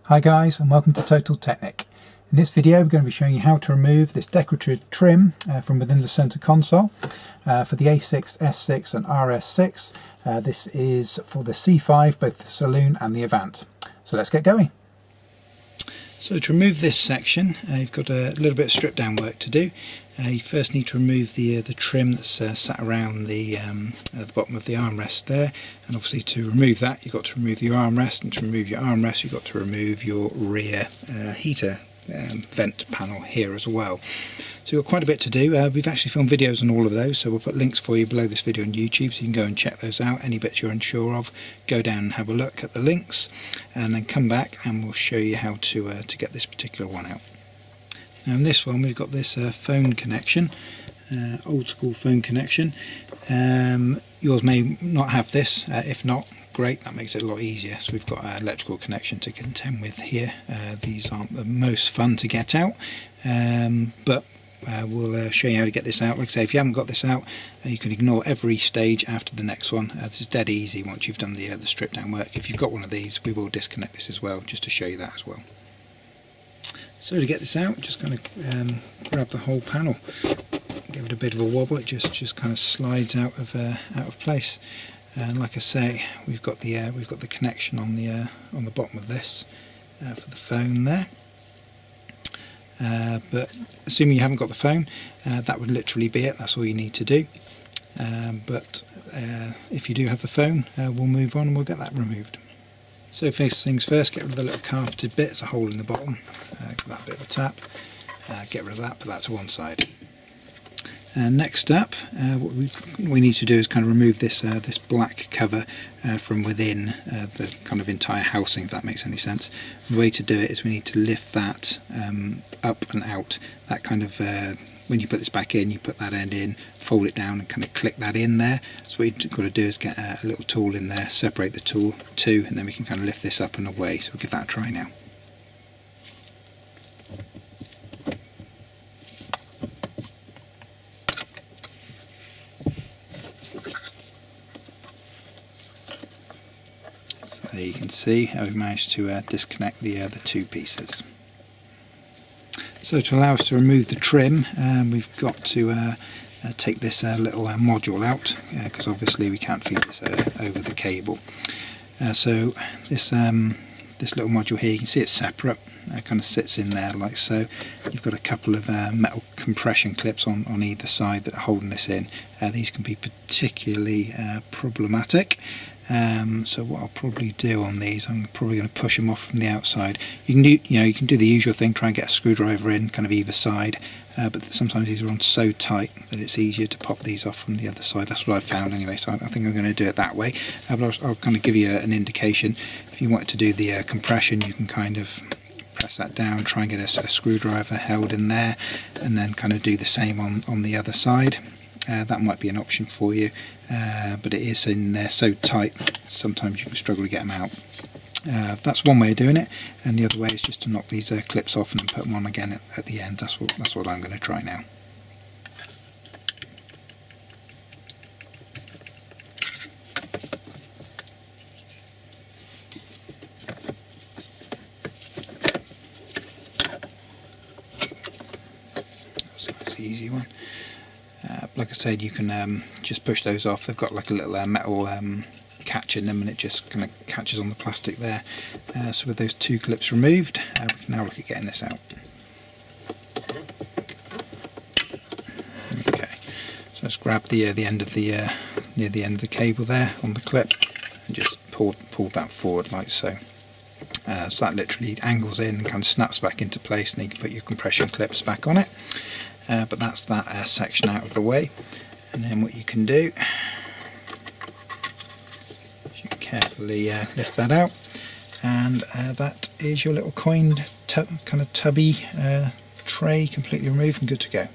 Hi guys, and welcome to Total Technik. In this video we're going to be showing you how to remove this decorative trim from within the center console for the A6, S6 and RS6. This is for the C5, both the Saloon and the Avant. So let's get going. So to remove this section, you've got a little bit of strip down work to do. You first need to remove the trim that's sat around the bottom of the armrest there, and obviously to remove that you've got to remove your armrest, and to remove your armrest you've got to remove your rear heater vent panel here as well. So we've got quite a bit to do. We've actually filmed videos on all of those, so we'll put links for you below this video on YouTube so you can go and check those out. Any bits you're unsure of, go down and have a look at the links, and then come back and we'll show you how to get this particular one out. Now in this one we've got this phone connection, old school phone connection. Yours may not have this, if not, great, that makes it a lot easier. So we've got an electrical connection to contend with here. These aren't the most fun to get out, but we'll show you how to get this out. Like I say, if you haven't got this out, you can ignore every stage after the next one. This is dead easy once you've done the strip down work. If you've got one of these, we will disconnect this as well, just to show you that as well. So to get this out, just kind of grab the whole panel, give it a bit of a wobble. It just kind of slides out of place. And like I say, we've got the connection on the bottom of this for the phone there. But assuming you haven't got the phone, that would literally be it. That's all you need to do. But if you do have the phone, we'll move on and we'll get that removed. So first things first, get rid of the little carpeted bit. It's a hole in the bottom. Give that bit of a tap. Get rid of that, put that to one side. Next up, what we need to do is kind of remove this this black cover from within the kind of entire housing, if that makes any sense. The way to do it is we need to lift that up and out. That kind of when you put this back in, you put that end in, fold it down and kind of click that in there. So what you've got to do is get a little tool in there, separate the tool two, and then we can kind of lift this up and away. So we'll give that a try now. There you can see how we've managed to disconnect the two pieces. So to allow us to remove the trim, we've got to take this little module out, because obviously we can't feed this over the cable. So this little module here, you can see it's separate. It kind of sits in there like so. You've got a couple of metal compression clips on either side that are holding this in. These can be particularly problematic. So what I'll probably do on these, I'm probably going to push them off from the outside. You can do the usual thing, try and get a screwdriver in kind of either side, but sometimes these are on so tight that it's easier to pop these off from the other side. That's what I've found anyway, so I think I'm going to do it that way. But I'll kind of give you an indication. If you want to do the compression, you can kind of press that down, try and get a screwdriver held in there, and then kind of do the same on the other side. That might be an option for you, but it is in there so tight sometimes you can struggle to get them out. That's one way of doing it, and the other way is just to knock these clips off and then put them on again at the end. That's what I'm going to try now. That's a nice easy one. Like I said, you can just push those off. They've got like a little metal catch in them, and it just kind of catches on the plastic there. So with those two clips removed, we can now look at getting this out. Okay, so let's grab the end of the near the end of the cable there on the clip, and just pull that forward like so. So that literally angles in and kind of snaps back into place, and you can put your compression clips back on it. But that's that section out of the way, and then what you can do is you can carefully lift that out, and that is your little coined kind of tubby tray completely removed and good to go.